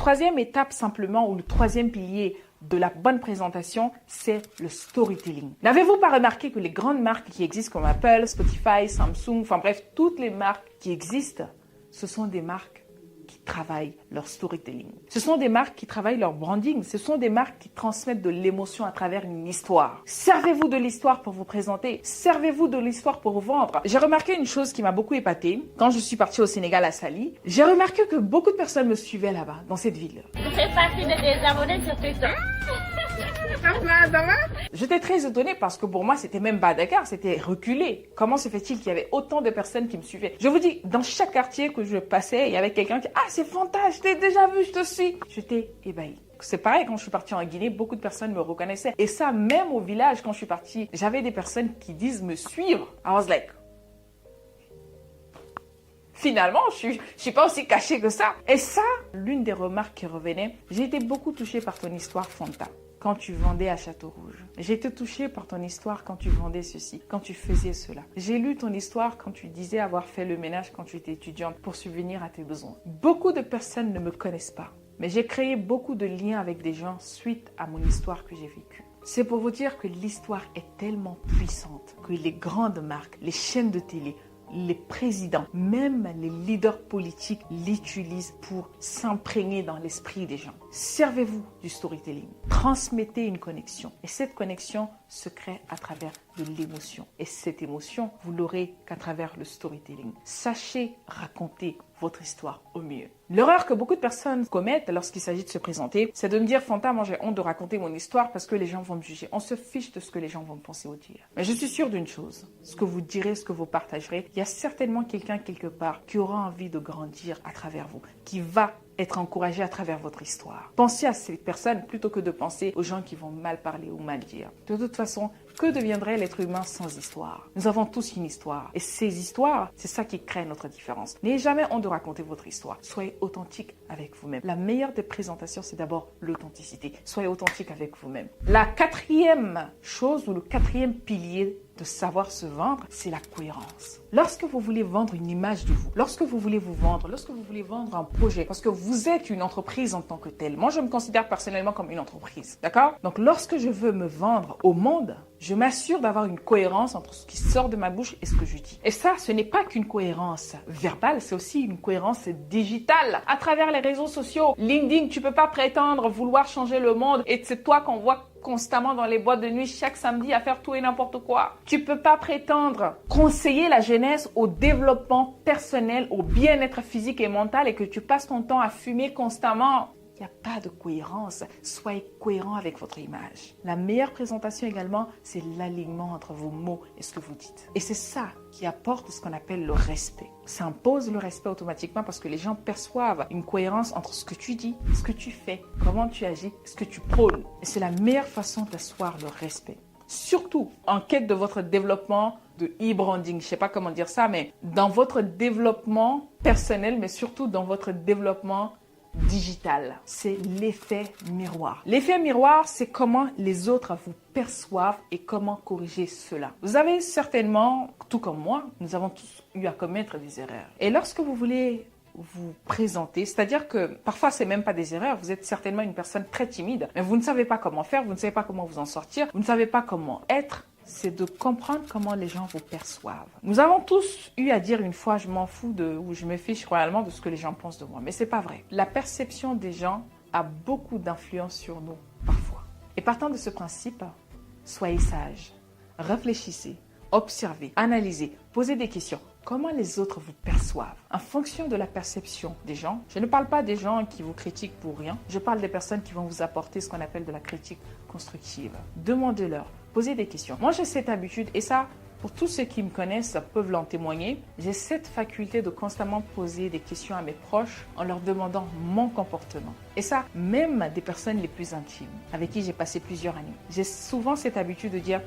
troisième étape simplement, ou le troisième pilier de la bonne présentation, c'est le storytelling. N'avez-vous pas remarqué que les grandes marques qui existent comme Apple, Spotify, Samsung, enfin bref, toutes les marques qui existent, ce sont des marques qui travaillent leur storytelling. Ce sont des marques qui travaillent leur branding. Ce sont des marques qui transmettent de l'émotion à travers une histoire. Servez-vous de l'histoire pour vous présenter. Servez-vous de l'histoire pour vous vendre. J'ai remarqué une chose qui m'a beaucoup épatée. Quand je suis partie au Sénégal à Saly, j'ai remarqué que beaucoup de personnes me suivaient là-bas, dans cette ville. Vous faites partie de tes abonnés sur Twitter. J'étais très étonnée parce que pour moi, c'était même pas Dakar, c'était reculé. Comment se fait-il qu'il y avait autant de personnes qui me suivaient? Je vous dis, dans chaque quartier que je passais, il y avait quelqu'un qui dit « Ah, c'est Fanta, je t'ai déjà vu, je te suis !» J'étais ébahie. C'est pareil, quand je suis partie en Guinée, beaucoup de personnes me reconnaissaient. Et ça, même au village, quand je suis partie, j'avais des personnes qui disent me suivre. I was like... Finalement, je suis pas aussi cachée que ça. Et ça, l'une des remarques qui revenait, j'ai été beaucoup touchée par ton histoire, Fanta. Quand tu vendais à Château-Rouge. J'ai été touchée par ton histoire quand tu vendais ceci, quand tu faisais cela. J'ai lu ton histoire quand tu disais avoir fait le ménage quand tu étais étudiante pour subvenir à tes besoins. Beaucoup de personnes ne me connaissent pas, mais j'ai créé beaucoup de liens avec des gens suite à mon histoire que j'ai vécue. C'est pour vous dire que l'histoire est tellement puissante que les grandes marques, les chaînes de télé, les présidents, même les leaders politiques l'utilisent pour s'imprégner dans l'esprit des gens. Servez-vous du storytelling. Transmettez une connexion. Et cette connexion se crée à travers de l'émotion. Et cette émotion, vous l'aurez qu'à travers le storytelling. Sachez raconter votre histoire au mieux. L'erreur que beaucoup de personnes commettent lorsqu'il s'agit de se présenter, c'est de me dire « Fanta, moi j'ai honte de raconter mon histoire parce que les gens vont me juger. » On se fiche de ce que les gens vont penser ou dire. Mais je suis sûre d'une chose, ce que vous direz, ce que vous partagerez, il y a certainement quelqu'un quelque part qui aura envie de grandir à travers vous, qui va être encouragé à travers votre histoire. Pensez à ces personnes plutôt que de penser aux gens qui vont mal parler ou mal dire. De toute façon, que deviendrait l'être humain sans histoire? Nous avons tous une histoire. Et ces histoires, c'est ça qui crée notre différence. N'ayez jamais honte de raconter votre histoire. Soyez authentique avec vous-même. La meilleure des présentations, c'est d'abord l'authenticité. Soyez authentique avec vous-même. La quatrième chose ou le quatrième pilier de savoir se vendre, c'est la cohérence. Lorsque vous voulez vendre une image de vous, lorsque vous voulez vous vendre, lorsque vous voulez vendre un projet, parce que vous êtes une entreprise en tant que telle. Moi, je me considère personnellement comme une entreprise, d'accord? Donc, lorsque je veux me vendre au monde, je m'assure d'avoir une cohérence entre ce qui sort de ma bouche et ce que je dis. Et ça, ce n'est pas qu'une cohérence verbale, c'est aussi une cohérence digitale. À travers les réseaux sociaux, LinkedIn, tu peux pas prétendre vouloir changer le monde et c'est toi qu'on voit constamment dans les boîtes de nuit chaque samedi à faire tout et n'importe quoi. Tu peux pas prétendre conseiller la jeunesse au développement personnel, au bien-être physique et mental et que tu passes ton temps à fumer constamment. Il n'y a pas de cohérence. Soyez cohérent avec votre image. La meilleure présentation également, c'est l'alignement entre vos mots et ce que vous dites. Et c'est ça qui apporte ce qu'on appelle le respect. Ça impose le respect automatiquement parce que les gens perçoivent une cohérence entre ce que tu dis, ce que tu fais, comment tu agis, ce que tu prônes. Et c'est la meilleure façon d'asseoir le respect. Surtout en quête de votre développement de e-branding, je ne sais pas comment dire ça, mais dans votre développement personnel, mais surtout dans votre développement digital. C'est l'effet miroir. L'effet miroir, c'est comment les autres vous perçoivent et comment corriger cela. Vous avez certainement, tout comme moi, nous avons tous eu à commettre des erreurs. Et lorsque vous voulez vous présenter, c'est-à-dire que parfois c'est même pas des erreurs, vous êtes certainement une personne très timide, mais vous ne savez pas comment faire, vous ne savez pas comment vous en sortir, vous ne savez pas comment être, c'est de comprendre comment les gens vous perçoivent. Nous avons tous eu à dire une fois, je m'en fous de, ou je me fiche royalement de ce que les gens pensent de moi, mais c'est pas vrai. La perception des gens a beaucoup d'influence sur nous, parfois. Et partant de ce principe, soyez sages, réfléchissez, observez, analysez, posez des questions. Comment les autres vous perçoivent? En fonction de la perception des gens, je ne parle pas des gens qui vous critiquent pour rien, je parle des personnes qui vont vous apporter ce qu'on appelle de la critique constructive. Demandez-leur, posez des questions. Moi, j'ai cette habitude, et ça, pour tous ceux qui me connaissent, peuvent l'en témoigner, j'ai cette faculté de constamment poser des questions à mes proches en leur demandant mon comportement. Et ça, même des personnes les plus intimes, avec qui j'ai passé plusieurs années. J'ai souvent cette habitude de dire: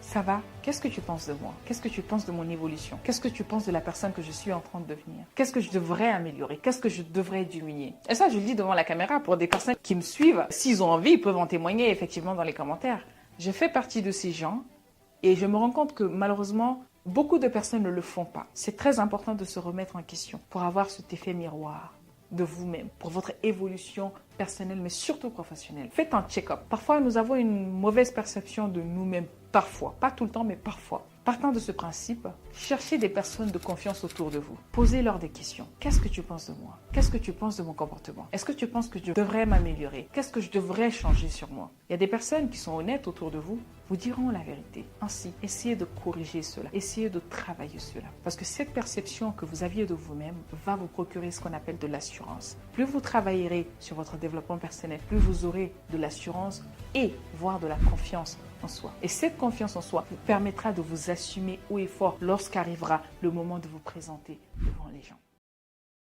ça va? Qu'est-ce que tu penses de moi? Qu'est-ce que tu penses de mon évolution? Qu'est-ce que tu penses de la personne que je suis en train de devenir? Qu'est-ce que je devrais améliorer? Qu'est-ce que je devrais diminuer? Et ça, je le dis devant la caméra pour des personnes qui me suivent. S'ils ont envie, ils peuvent en témoigner effectivement dans les commentaires. Je fais partie de ces gens et je me rends compte que malheureusement, beaucoup de personnes ne le font pas. C'est très important de se remettre en question pour avoir cet effet miroir. de vous-même, pour votre évolution personnelle, mais surtout professionnelle. Faites un check-up. Parfois, nous avons une mauvaise perception de nous-mêmes. Parfois, pas tout le temps, mais parfois. Partant de ce principe, cherchez des personnes de confiance autour de vous. Posez-leur des questions. Qu'est-ce que tu penses de moi? Qu'est-ce que tu penses de mon comportement? Est-ce que tu penses que je devrais m'améliorer? Qu'est-ce que je devrais changer sur moi? Il y a des personnes qui sont honnêtes autour de vous, vous diront la vérité. Ainsi, essayez de corriger cela, essayez de travailler cela. Parce que cette perception que vous aviez de vous-même va vous procurer ce qu'on appelle de l'assurance. Plus vous travaillerez sur votre développement personnel, plus vous aurez de l'assurance et voire de la confiance en soi. Et cette confiance en soi vous permettra de vous assumer haut et fort lorsqu'arrivera le moment de vous présenter devant les gens.